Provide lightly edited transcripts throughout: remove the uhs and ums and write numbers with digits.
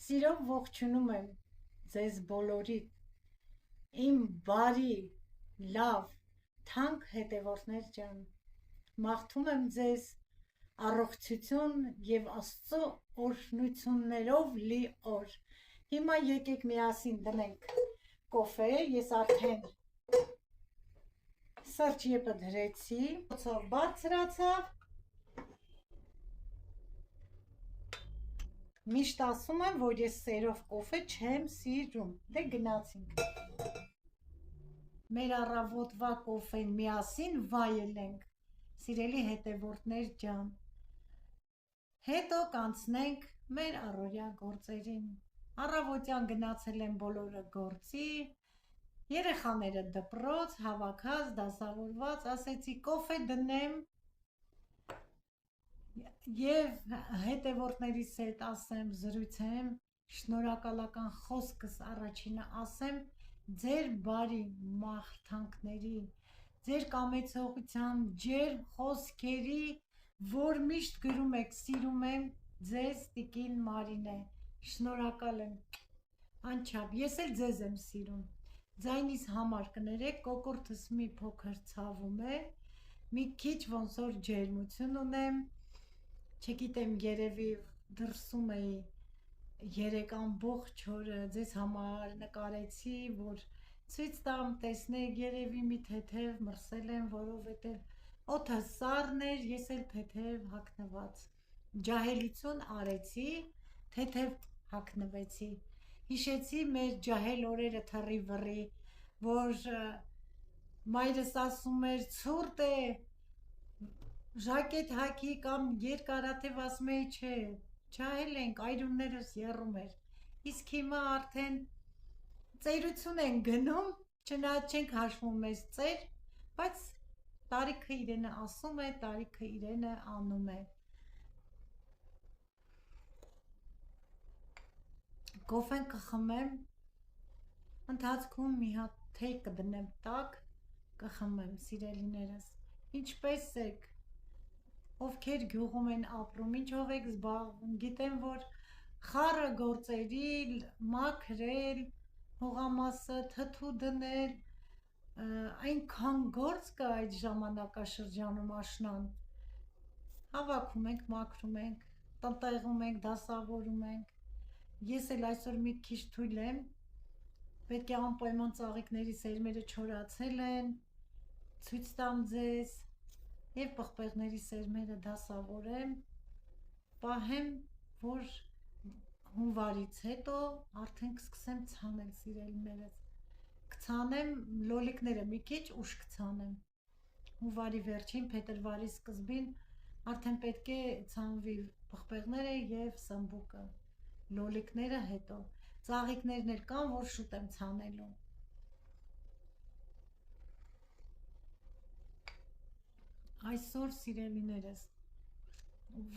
Սիրով ողջունում եմ ձեզ բոլորիդ, իմ բարի, լավ, թանկ հետևորդներ ջան, մաղթում եմ ձեզ առողջություն և Աստծո օրհնություններով լի օր։ Հիմա եկեք միասին դնենք կոֆե, ես արդեն սրճեպը դրեցի, հոցով բարձրացավ, միշտ ասում եմ, որ ես սերով կոֆե չեմ սիրում, դե գնացինք։ Մեր առավոտվա կոֆեն միասին վայելենք, սիրելի հետևորդներ ջան, հետո կանցնենք մեր առօրյա գործերին։ Առավոտյան գնացել են բոլորը գործի, երեխաները դպրոց, հավաքած, դասավորված, ասեցի կոֆե դնեմ և հետևորդներիս հետ ասեմ, զրույցեմ, շնորհակալական խոսքս առաջինը ասեմ ձեր բարի մաղթանքների, ձեր կամեցողության ջերմ խոսքերի, որ միշտ գրում եք, սիրում եմ ձեզ տիկին Մարինե, շնորհակալ եմ, անչափ, ես էլ ձեզ եմ սիրում, ձայնիս համար կներեք, կոկորդս մի փոքր ցավում է, մի քիչ ոնց որ ջերմություն ունեմ, չգիտեմ, երևի դրսում էի 3 ամբողջ օրը ձեզ համար նկարեցի, որ ցույց տամ, տեսնեք, երևի մի թեթև մրսել եմ, որովհետև օդը սառն էր, ես էլ թեթև հագնված, ջահելություն արեցի, թեթև հագնվեցի, հիշեցի մեր ջահել օրերը թռի վռի, որ մայրս ասում էր ցուրտ է, ժակետ հագի կամ երկարաթև ասում էի չէ, ջահել ենք, այրուններս եռում էր, իսկ հիմա արդեն ծերություն են գնում, չնայած չենք հաշվում մեզ ծեր, բայց տարիքը իրենը ասում է, տարիքը իրենը անում է։ Կոֆեն կխմեմ, ընթացքում մի հատ թեյ կդնեմ տակ, կխմեմ, սիրելիներս, ինչպես եք, ովքեր գյուղում են ապրում, ինչով եք զբաղվում, գիտեմ, որ խառը գործերի, մաքրել, հողամասը, թթու դնել, այնքան գործ կա այդ ժամանակաշրջանում աշնան, հավաքում ենք, մաքրում ենք, տնտեղում ենք, դասավորում ենք, ես էլ այսօր մի քիչ թույլ եմ, պետք է անպայման ծաղիկների սերմերը չորացել են, ցույց տամ ձեզ, և պղպեղների սերմերը դասավորեմ, պահեմ, որ հունվարից հետո արդեն կսկսեմ ցանել, սիրելիներս, կցանեմ լոլիկները մի քիչ ուշ կցանեմ, հունվարի վերջին, փետրվարի սկզբին արդեն պետք է ցանվի պղպեղները և սմբուկը, լոլիկները հետո, ծաղիկներն էլ կան, որ շուտ եմ ցանելու։ Այսօր սիրելիներս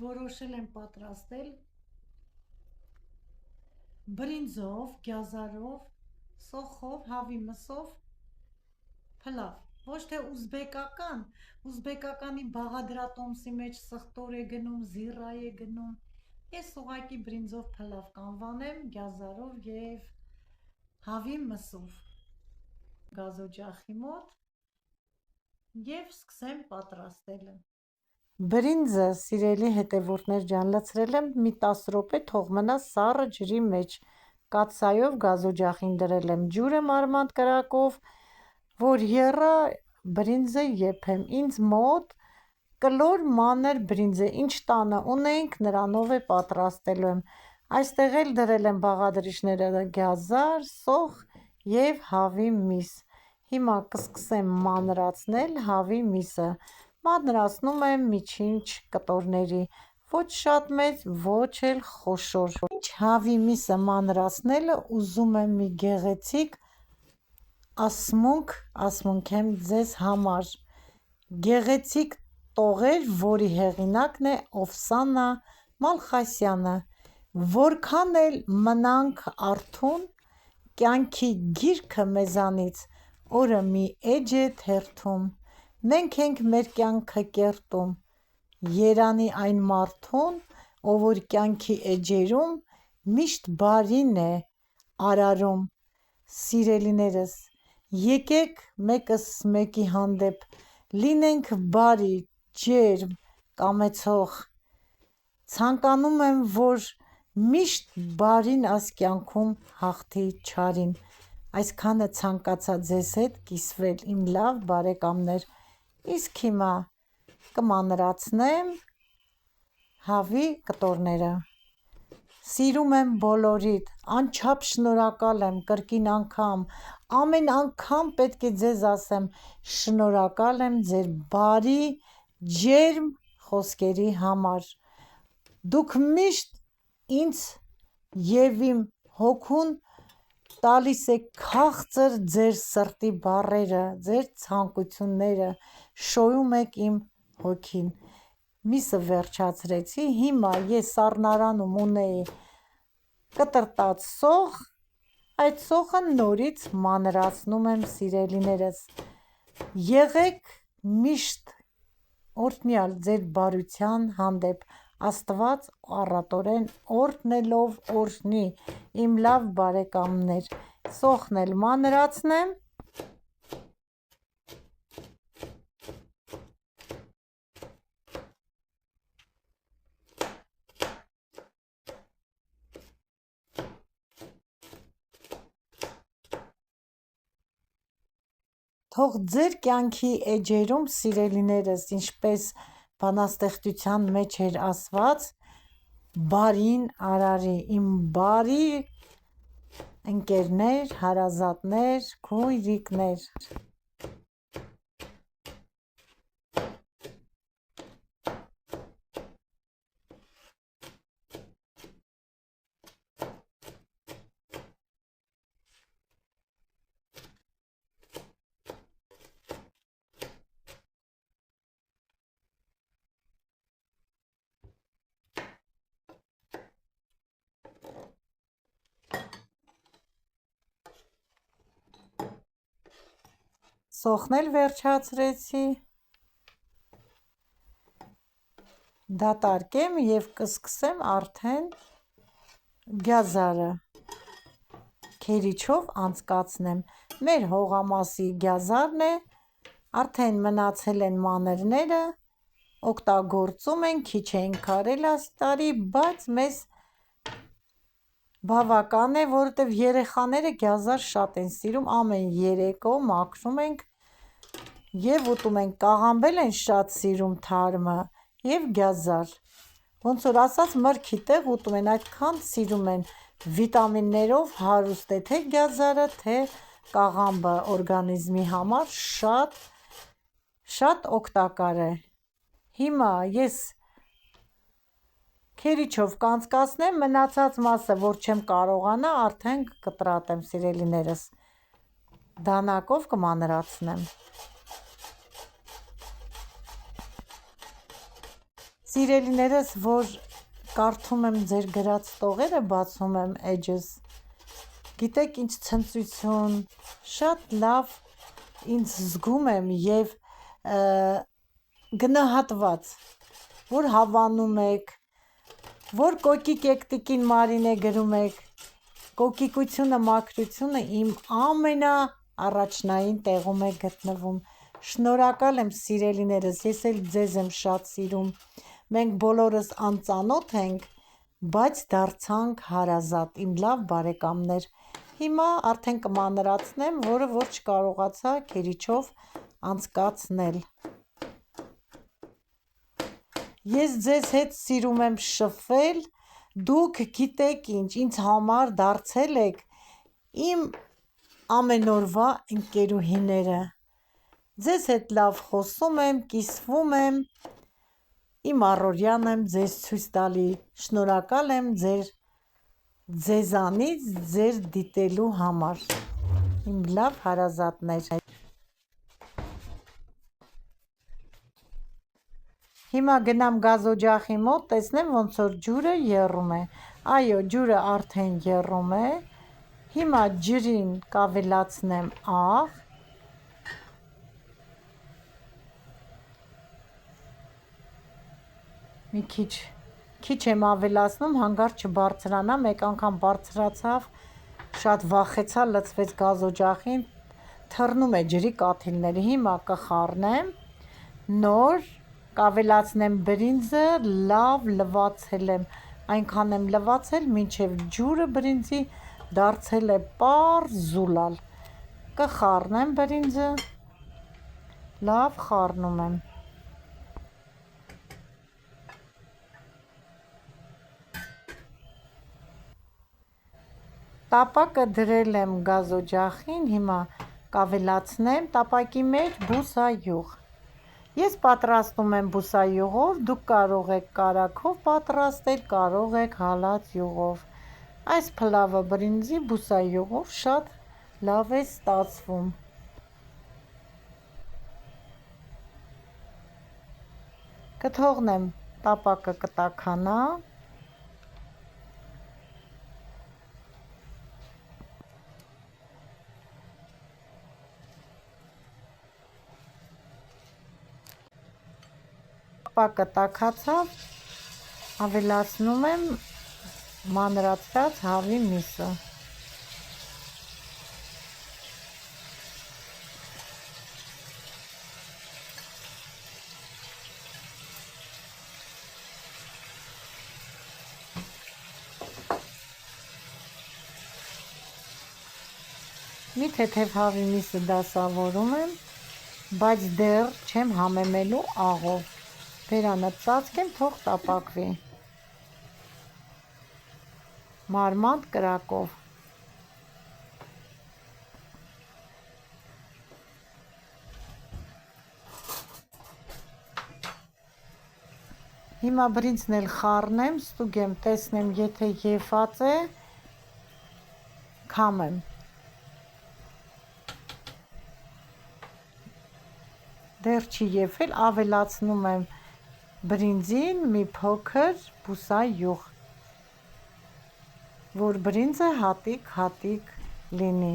որոշել եմ պատրաստել բրինձով, գյազարով, սոխով, հավի մսով փլավ, ոչ թե ուզբեկական, ուզբեկականի բաղադրատոմսի մեջ սխտոր է գնում, զիռա է գնում, ես ուղղակի բրինձով փլավ կանվանեմ, գյազարով և հավի մսով, գազօջախի մոտ և սկսեմ պատրաստելը։ Բրինձը, սիրելի հետևորդներ ջան, լցրել եմ մի 10 րոպե, թող մնա սառը ջրի մեջ, կաթսայով գազօջախին դրել եմ, ջուրը մարմանդ կրակով, որ եռա բրինձը եփեմ, ինձ մոտ կլոր մանր բրինձ է, ինչ տանը ունենք, նրանով է պատրաստելու եմ, այստեղ էլ դրել եմ բաղադրիչները գյազար, սոխ և հավի միս, հիմա կսկսեմ մանրացնել հավի միսը, մանրացնում եմ միջին կտորների, ոչ շատ մեծ, ոչ էլ խոշոր, ինչ հավի միսը մանրացնելը ուզում եմ մի գեղեցիկ ասմունք եմ ձեզ համար, գեղեցիկ տողեր, որի հեղինակն է Օվսանա Մալխասյանը, որքան էլ մնանք արթուն, կյանքի գիրքը մեզանից օրը մի էջ է թերթում, մենք ենք մեր կյանքը կերտում, երանի այն մարդուն, ով որ կյանքի էջերում միշտ բարին է արարում, սիրելիներս, եկեք մեկս մեկի հանդեպ լինենք բարի, ջերմ, կամեցող, ցանկանում եմ, որ միշտ բարին այս կյանքում հաղթի չարին, այսքանը ցանկացա ձեզ հետ կիսվել իմ լավ բարեկամներ, իսկ հիմա կմանրացնեմ հավի կտորները, սիրում եմ բոլորիդ, անչափ շնորհակալ եմ կրկին անգամ, ամեն անգամ պետք է ձեզ ասեմ, շնորհակալ եմ ձեր բարի, ջերմ խոսքերի համար, դուք միշտ ինձ և իմ հոգուն տալիս եք քաղցր ձեր սրտի բառերը, ձեր ցանկությունները, շոյում եք իմ հոգին, միսը վերջացրեցի, հիմա ես սառնարանում ունեի կտրտած սոխ, այդ սոխը նորից մանրացնում եմ սիրելիներս, եղեք միշտ օրհնյալ ձեր բարության հանդեպ, Աստված առատորեն օրհնելով օրհնի, իմ լավ բարեկամներ, սոխն էլ մանրացնեմ, թող ձեր կյանքի էջերում սիրելիներս, ինչպես բանաստեղծության մեջ էր ասված, բարին արարի, իմ բարի ընկերներ, հարազատներ, քույրիկներ, սոխն էլ վերջացրեցի, դատարկեմ և կսկսեմ արդեն գյազարը քերիչով անցկացնեմ, մեր հողամասի գյազարն է, արդեն մնացել են մանրները, օգտագործում ենք, քիչ ենք քարել այս տարի, բայց մեզ բավական է, որովհետև երեխաները գյազար շատ են սիրում, ամեն երեկո մաքրում ենք և ուտում ենք, կաղամբել են շատ սիրում թարմը և գյազար, ոնց որ ասած մրգի տեղ ուտում են, այդքան սիրում են, վիտամիններով հարուստ է թե գյազարը, թե կաղամբը օրգանիզմի համար շատ օգտակար է, հիմա ես քերիչով կանցկացնեմ, մնացած մասը, որ չեմ կարողանա, արդեն կկտրատեմ սիրելիներս, դանակով կմանրացնեմ, սիրելիներս, որ կարդում եմ ձեր գրած տողերը, բացում եմ էջս, գիտեք ինչ ցնծություն, շատ լավ ինձ զգում եմ և գնահատված, որ հավանում եք, որ կոկիկ եք տիկին Մարինե գրում եք, կոկիկությունը, մաքրությունը իմ ամենաառաջնային տեղում է գտնվում, շնորհակալ եմ սիրելիներս, ես էլ ձեզ եմ շատ սիրում, մենք բոլորս անծանոթ ենք, բայց դարձանք հարազատ, իմ լավ բարեկամներ, հիմա արդեն կմանրացնեմ, որը որ չկարողացա քերիչով անցկացնել, ես ձեզ հետ սիրում եմ շփվել, դուք գիտեք ինչ, ինձ համար դարձել եք իմ ամենօրվա ընկերուհիները, ձեզ հետ լավ խոսում եմ, կիսվում եմ, իմ առօրյան եմ ձեզ ցույց տալի, շնորհակալ եմ ձեզանից ձեր դիտելու համար, իմ լավ հարազատներ, հիմա գնամ գազօջախի մոտ, տեսնեմ ոնց որ ջուրը եռում է, այո ջուրը արդեն եռում է, հիմա ջրին կավելացնեմ աղ, մի Քիչ եմ ավելացնում, հանգարց չբարձրանա, մեկ անգամ բարձրացավ, շատ վախեցա, լցվեց գազօջախին, թռնում է ջրի կաթիլները, հիմա կխառնեմ, նոր կավելացնեմ բրինձը, լավ լվացել եմ, այնքան եմ լվացել, մինչև ջուրը բրինձի դարձել է պարզ զուլալ, կխառնեմ բրինձը, լավ խառնում եմ, տապակը դրել եմ գազօջախին, հիմա կավելացնեմ տապակի մեջ բուսայուղ, ես պատրաստում եմ բուսայուղով, դուք կարող եք կարագով պատրաստել, կարող եք հալած յուղով, այս փլավը բրինձի բուսայուղով շատ լավ է ստացվում, կթողնեմ տապակը կտաքանա, տապակը տաքացավ, ավելացնում եմ մանրացրած հավի միսը, մի թեթև հավի միսը դասավորում եմ, բայց դեռ չեմ համեմելու աղով, բերանը ծածկեմ, թող տապակվի, մարմանդ կրակով, հիմա բրինձն էլ խառնեմ, ստուգեմ, տեսնեմ, եթե եփած է, քամեմ, դեռ չի եփել, ավելացնում եմ բրինձին մի փոքր բուսայուղ, որ բրինձը հատիկ լինի,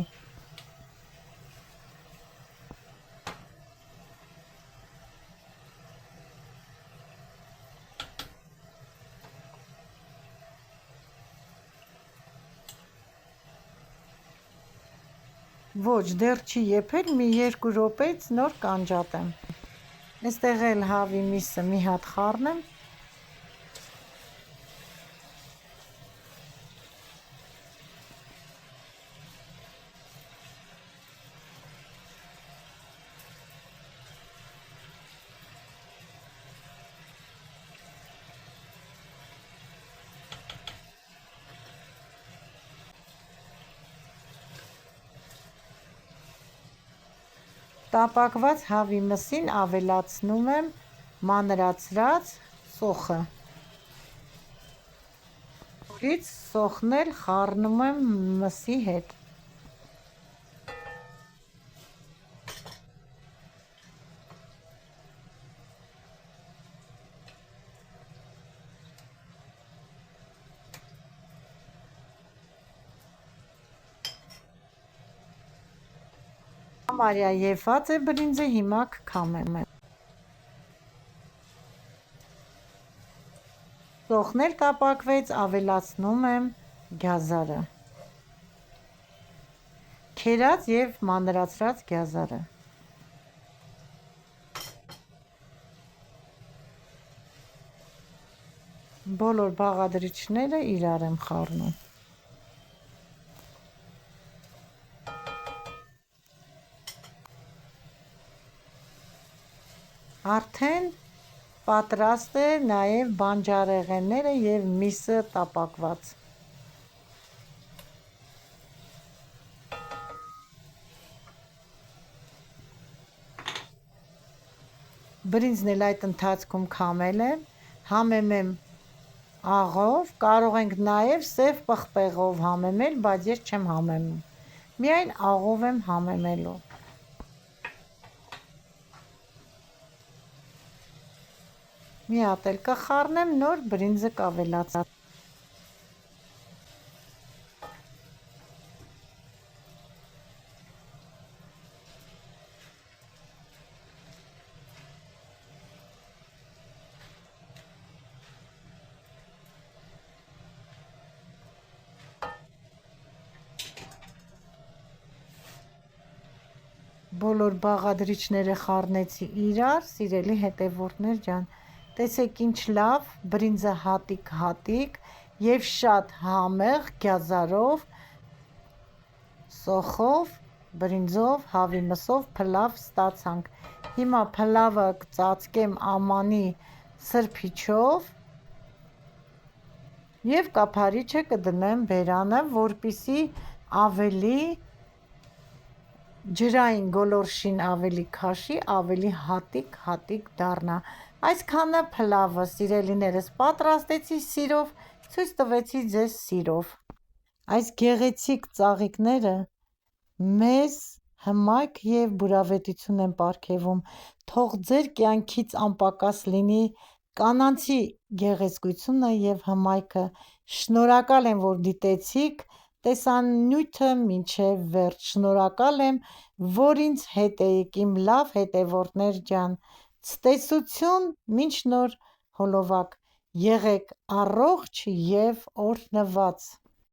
ոչ դեռ չի եփել, մի 2 րոպեից նոր կանջատեմ, այստեղ էլ հավի միսը մի հատ խառնեմ, տապակված հավի մսին ավելացնում եմ մանրացրած սոխը, նորից սոխն էլ խառնում եմ մսի հետ, համարյա եփած է բրինձը, հիմա կքամեմ, սոխն էլ տապակվեց, ավելացնում եմ գազարը, քերած և մանրացրած գազարը, բոլոր բաղադրիչները իրար եմ խառնում, արդեն պատրաստ է նաև բանջարեղենները և միսը տապակված, բրինձն էլ այդ ընթացքում քամել եմ, համեմեմ աղով, կարող ենք նաև սև պղպեղով համեմել, բայց ես չեմ համեմում, միայն աղով եմ համեմելու, մի հատ էլ կխառնեմ, նոր բրինձը կավելացա, բոլոր բաղադրիչները խառնեցի իրար, սիրելի հետևորդներ ջան, տեսեք ինչ լավ, բրինձը հատիկ եւ շատ համեղ գյազարով, սոխով, բրինձով, հավի մսով փլավ ստացանք։ Հիմա փլավը կծածկեմ ամանի սրբիչով եւ կափարիչը կդնեմ բերանը, որպիսի ավելի ջրային գոլորշին ավելի քաշի, ավելի հատիկ դառնա։ Այսքանը փլավը, սիրելիներս, պատրաստեցի սիրով, ցույց տվեցի ձեզ սիրով։ Այս գեղեցիկ ծաղիկները մեզ հմայք եւ բուրավետություն են պարգևում։ Թող ձեր կյանքից անպակաս լինի կանանցի գեղեցկությունը եւ հմայքը։ Շնորհակալ եմ, որ դիտեցիք տեսանյութը մինչև վերջ։ Շնորհակալ եմ, որ ինձ հետ էիք, իմ լավ հետևորդներ ջան։ Ցտեսություն, մինչ նոր հոլովակ, եղեք առողջ եւ օրհնված։